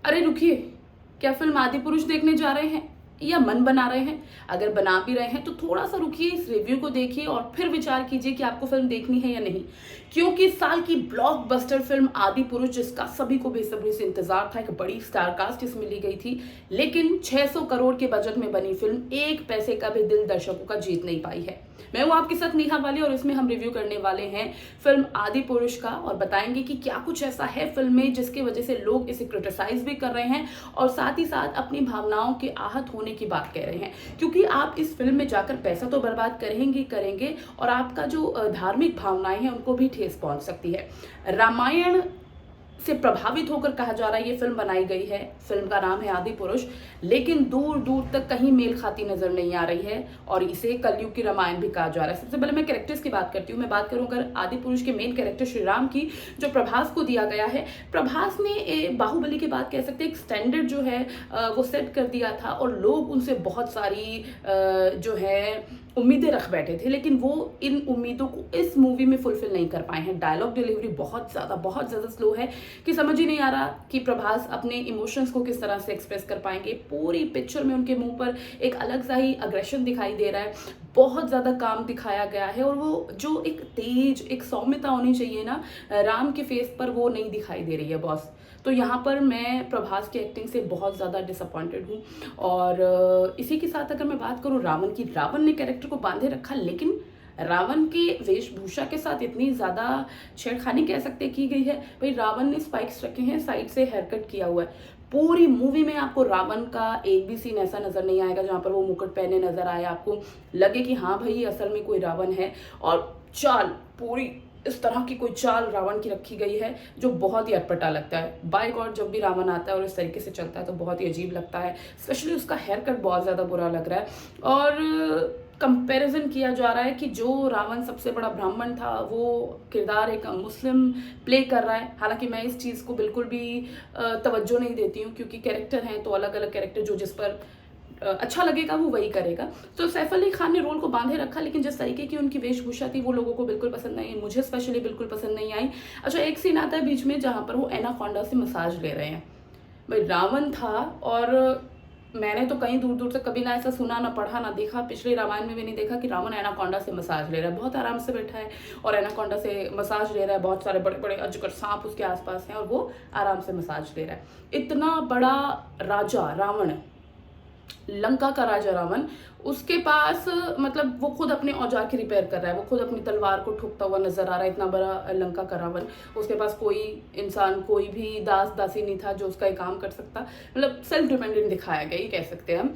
अरे रुकिए, क्या फिल्म आदि पुरुष देखने जा रहे हैं या मन बना रहे हैं? अगर बना भी रहे हैं तो थोड़ा सा रुकिए, इस रिव्यू को देखिए और फिर विचार कीजिए कि आपको फिल्म देखनी है या नहीं। क्योंकि साल की ब्लॉकबस्टर फिल्म आदि पुरुष, जिसका सभी को बेसब्री से इंतजार था, एक बड़ी स्टार कास्ट इसमें ली गई थी, लेकिन 600 करोड़ के बजट में बनी फिल्म एक पैसे का भी दिल दर्शकों का जीत नहीं पाई है। मैं हूं आपके साथ नेहा वाली और इसमें हम रिव्यू करने वाले हैं फिल्म आदि पुरुष का और बताएंगे कि क्या कुछ ऐसा है फिल्म में जिसकी वजह से लोग इसे क्रिटिसाइज भी कर रहे हैं और साथ ही साथ अपनी भावनाओं के आहत होने की बात कह रहे हैं। क्योंकि आप इस फिल्म में जाकर पैसा तो बर्बाद करेंगे करेंगे और आपका जो धार्मिक भावनाएं हैं उनको भी ठेस पहुंच सकती है। रामायण से प्रभावित होकर कहा जा रहा है ये फिल्म बनाई गई है। फिल्म का नाम है आदि पुरुष, लेकिन दूर दूर तक कहीं मेल खाती नजर नहीं आ रही है और इसे कलयुग की रामायण भी कहा जा रहा है। सबसे पहले मैं कैरेक्टर्स की बात करती हूँ। मैं बात करूँ अगर आदि पुरुष के मेन कैरेक्टर श्री राम की, जो प्रभास को दिया गया है। प्रभास ने बाहुबली के बाद कह सकते हैं एक स्टैंडर्ड जो है वो सेट कर दिया था और लोग उनसे बहुत सारी जो है उम्मीदें रख बैठे थे, लेकिन वो इन उम्मीदों को इस मूवी में फुलफिल नहीं कर पाए हैं। डायलॉग डिलीवरी बहुत ज़्यादा स्लो है कि समझ ही नहीं आ रहा कि प्रभास अपने इमोशंस को किस तरह से एक्सप्रेस कर पाएंगे। पूरी पिक्चर में उनके मुंह पर एक अलग सा ही अग्रेशन दिखाई दे रहा है, बहुत ज़्यादा काम दिखाया गया है और वो जो एक तेज, एक सौम्यता होनी चाहिए ना राम के फेस पर, वो नहीं दिखाई दे रही है बॉस। तो यहाँ पर मैं प्रभास की एक्टिंग से बहुत ज़्यादा डिसअपॉइंटेड हूँ। और इसी के साथ अगर मैं बात करूँ रावण की, रावण ने कैरेक्टर को बांधे रखा, लेकिन रावण के वेशभूषा के साथ इतनी ज़्यादा छेड़खानी कह सकते की गई है। भाई रावण ने स्पाइक्स रखे हैं, साइड से हेयर कट किया हुआ है। पूरी मूवी में आपको रावण का एक भी सीन ऐसा नजर नहीं आएगा जहाँ पर वो मुकुट पहने नजर आए, आपको लगे कि हाँ भाई असल में कोई रावण है। और चाल, पूरी इस तरह की कोई चाल रावण की रखी गई है जो बहुत ही अटपटा लगता है। बाय गॉड, जब भी रावण आता है और इस तरीके से चलता है तो बहुत ही अजीब लगता है। स्पेशली उसका हेयर कट बहुत ज़्यादा बुरा लग रहा है। और कंपैरिजन किया जा रहा है कि जो रावण सबसे बड़ा ब्राह्मण था वो किरदार एक मुस्लिम प्ले कर रहा है। हालांकि मैं इस चीज़ को बिल्कुल भी तवज्जो नहीं देती हूँ, क्योंकि कैरेक्टर हैं तो अलग अलग कैरेक्टर जो जिस पर अच्छा लगेगा वो वही करेगा। तो सैफ अली खान ने रोल को बांधे रखा, लेकिन जिस तरीके की उनकी वेशभूषा थी वो लोगों को बिल्कुल पसंद नहीं, मुझे स्पेशली बिल्कुल पसंद नहीं आई। अच्छा, एक सीन आता है बीच में जहाँ पर वो एनाकोंडा से मसाज ले रहे हैं। भाई रावण था और मैंने तो कहीं दूर दूर तक कभी ना ऐसा सुना, ना पढ़ा, ना देखा, पिछले रामायण में भी नहीं देखा कि रावण एनाकोंडा से मसाज ले रहा है। बहुत आराम से बैठा है और एनाकोंडा से मसाज ले रहा है। बहुत सारे बड़े बड़े अजगर सांप उसके आसपास हैं और वो आराम से मसाज ले रहा है। इतना बड़ा राजा रावण, लंका का राजा रावण, उसके पास मतलब वो खुद अपने औजार की रिपेयर कर रहा है, वो खुद अपनी तलवार को ठोकता हुआ नजर आ रहा है। इतना बड़ा लंका का रावण, उसके पास कोई इंसान, कोई भी दास दासी नहीं था जो उसका ये काम कर सकता। मतलब सेल्फ डिपेंडेंट दिखाया गया, ये कह सकते हैं हम।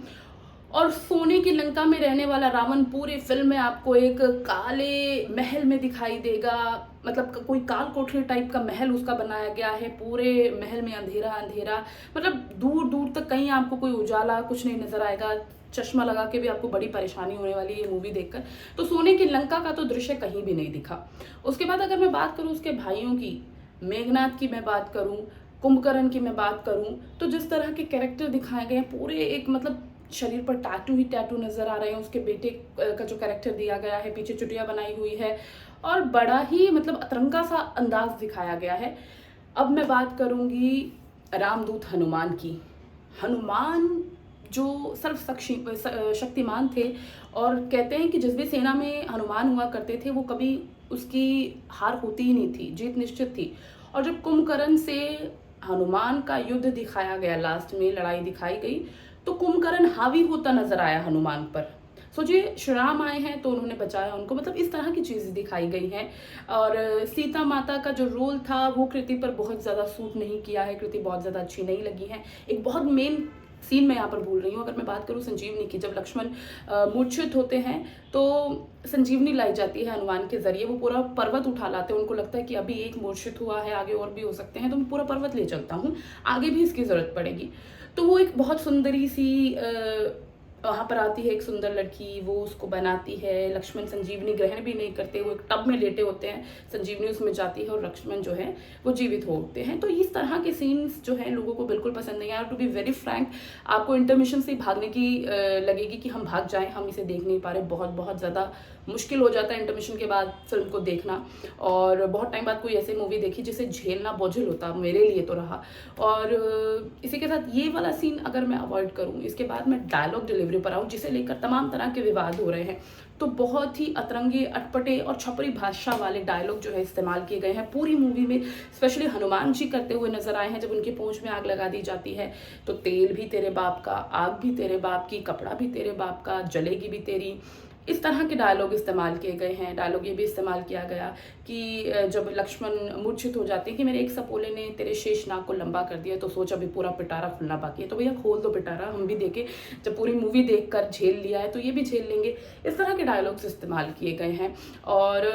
और सोने की लंका में रहने वाला रावण पूरी फिल्म में आपको एक काले महल में दिखाई देगा। मतलब कोई काल कोठरी टाइप का महल उसका बनाया गया है, पूरे महल में अंधेरा अंधेरा, मतलब दूर दूर तक कहीं आपको कोई उजाला कुछ नहीं नजर आएगा। चश्मा लगा के भी आपको बड़ी परेशानी होने वाली है ये मूवी देखकर। तो सोने की लंका का तो दृश्य कहीं भी नहीं दिखा। उसके बाद अगर मैं बात करूँ उसके भाइयों की, मेघनाथ की मैं बात करूँ, कुंभकर्ण की मैं बात करूँ, तो जिस तरह के कैरेक्टर दिखाए गए हैं, पूरे एक मतलब शरीर पर टैटू ही टैटू नजर आ रहे हैं। उसके बेटे का जो कैरेक्टर दिया गया है, पीछे चुटिया बनाई हुई है और बड़ा ही मतलब अतरंगा सा अंदाज दिखाया गया है। अब मैं बात करूंगी रामदूत हनुमान की। हनुमान जो सर्व शक्तिमान थे और कहते हैं कि जिस भी सेना में हनुमान हुआ करते थे वो कभी उसकी हार होती ही नहीं थी, जीत निश्चित थी। और जब कुंभकर्ण से हनुमान का युद्ध दिखाया गया, लास्ट में लड़ाई दिखाई गई, तो कुंभकर्ण हावी होता नजर आया हनुमान पर। सोचिए, श्री राम आए हैं तो उन्होंने बचाया उनको, मतलब इस तरह की चीजें दिखाई गई हैं। और सीता माता का जो रोल था वो कृति पर बहुत ज्यादा सूट नहीं किया है, कृति बहुत ज्यादा अच्छी नहीं लगी है। एक बहुत मेन सीन मैं यहाँ पर भूल रही हूँ, अगर मैं बात करूँ संजीवनी की, जब लक्ष्मण मूर्छित होते हैं तो संजीवनी लाई जाती है हनुमान के जरिए। वो पूरा पर्वत उठा लाते हैं, उनको लगता है कि अभी एक मूर्छित हुआ है, आगे और भी हो सकते हैं, तो मैं पूरा पर्वत ले चलता हूँ, आगे भी इसकी जरूरत पड़ेगी। तो वो एक बहुत सुंदरी सी वहाँ पर आती है एक सुंदर लड़की, वो उसको बनाती है। लक्ष्मण संजीवनी ग्रहण भी नहीं करते, वो एक टब में लेटे होते हैं, संजीवनी उसमें जाती है और लक्ष्मण जो है वो जीवित हो उठते हैं। तो इस तरह के सीन्स जो है लोगों को बिल्कुल पसंद नहीं आया। टू बी वेरी फ्रैंक, आपको इंटरमिशन से भागने की लगेगी कि हम भाग जाएं, हम इसे देख नहीं पा रहे। बहुत बहुत ज़्यादा मुश्किल हो जाता है इंटरमिशन के बाद फिल्म को देखना, और बहुत टाइम बाद कोई ऐसी मूवी देखी जिसे झेलना बोझिल होता, मेरे लिए तो रहा। और इसी के साथ ये वाला सीन अगर मैं अवॉइड करूँ, इसके बाद मैं डायलॉग डिलीवरी पर आऊँ जिसे लेकर तमाम तरह के विवाद हो रहे हैं, तो बहुत ही अतरंगे, अटपटे और छपरी भाषा वाले डायलॉग जो है इस्तेमाल किए गए हैं पूरी मूवी में। स्पेशली हनुमान जी करते हुए नजर आए हैं जब उनकी पूंछ में आग लगा दी जाती है, तो तेल भी तेरे बाप का, आग भी तेरे बाप की, कपड़ा भी तेरे बाप का, जलेगी भी तेरी, इस तरह के डायलॉग इस्तेमाल किए गए हैं। डायलॉग ये भी इस्तेमाल किया गया कि जब लक्ष्मण मूर्छित हो जाते हैं कि मेरे एक सपोले ने तेरे शेष नाग को लंबा कर दिया, तो सोच अभी पूरा पिटारा खुलना बाकी है, तो भैया खोल दो पिटारा, हम भी देखे, जब पूरी मूवी देखकर झेल लिया है तो ये भी झेल लेंगे। इस तरह के डायलॉग्स इस्तेमाल किए गए हैं, और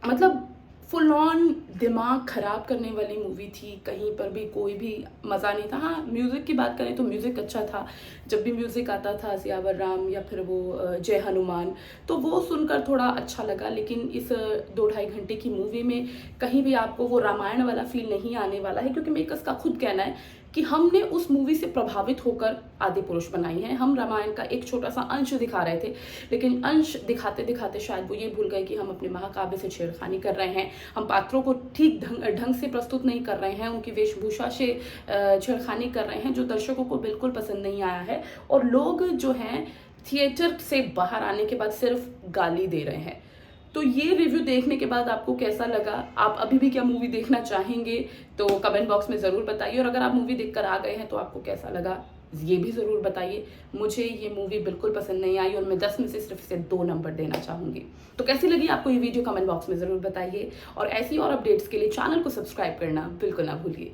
मतलब फुल ऑन दिमाग ख़राब करने वाली मूवी थी। कहीं पर भी कोई भी मज़ा नहीं था। हाँ, म्यूज़िक की बात करें तो म्यूज़िक अच्छा था। जब भी म्यूज़िक आता था सियावर राम या फिर वो जय हनुमान, तो वो सुनकर थोड़ा अच्छा लगा। लेकिन इस 2-2.5 घंटे की मूवी में कहीं भी आपको वो रामायण वाला फील नहीं आने वाला है, क्योंकि मेकर्स का खुद कहना है कि हमने उस मूवी से प्रभावित होकर आदि पुरुष बनाई है। हम रामायण का एक छोटा सा अंश दिखा रहे थे, लेकिन अंश दिखाते दिखाते शायद वो ये भूल गए कि हम अपने महाकाव्य से छेड़खानी कर रहे हैं, हम पात्रों को ठीक ढंग से प्रस्तुत नहीं कर रहे हैं, उनकी वेशभूषा से छेड़खानी कर रहे हैं, जो दर्शकों को बिल्कुल पसंद नहीं आया है। और लोग जो हैं थिएटर से बाहर आने के बाद सिर्फ गाली दे रहे हैं। तो ये रिव्यू देखने के बाद आपको कैसा लगा? आप अभी भी क्या मूवी देखना चाहेंगे? तो कमेंट बॉक्स में ज़रूर बताइए। और अगर आप मूवी देखकर आ गए हैं तो आपको कैसा लगा ये भी ज़रूर बताइए। मुझे ये मूवी बिल्कुल पसंद नहीं आई और मैं 10 में से सिर्फ इसे 2 नंबर देना चाहूँगी। तो कैसी लगी आपको ये वीडियो? कमेंट बॉक्स में ज़रूर बताइए, और ऐसी और अपडेट्स के लिए चैनल को सब्सक्राइब करना बिल्कुल ना भूलिए।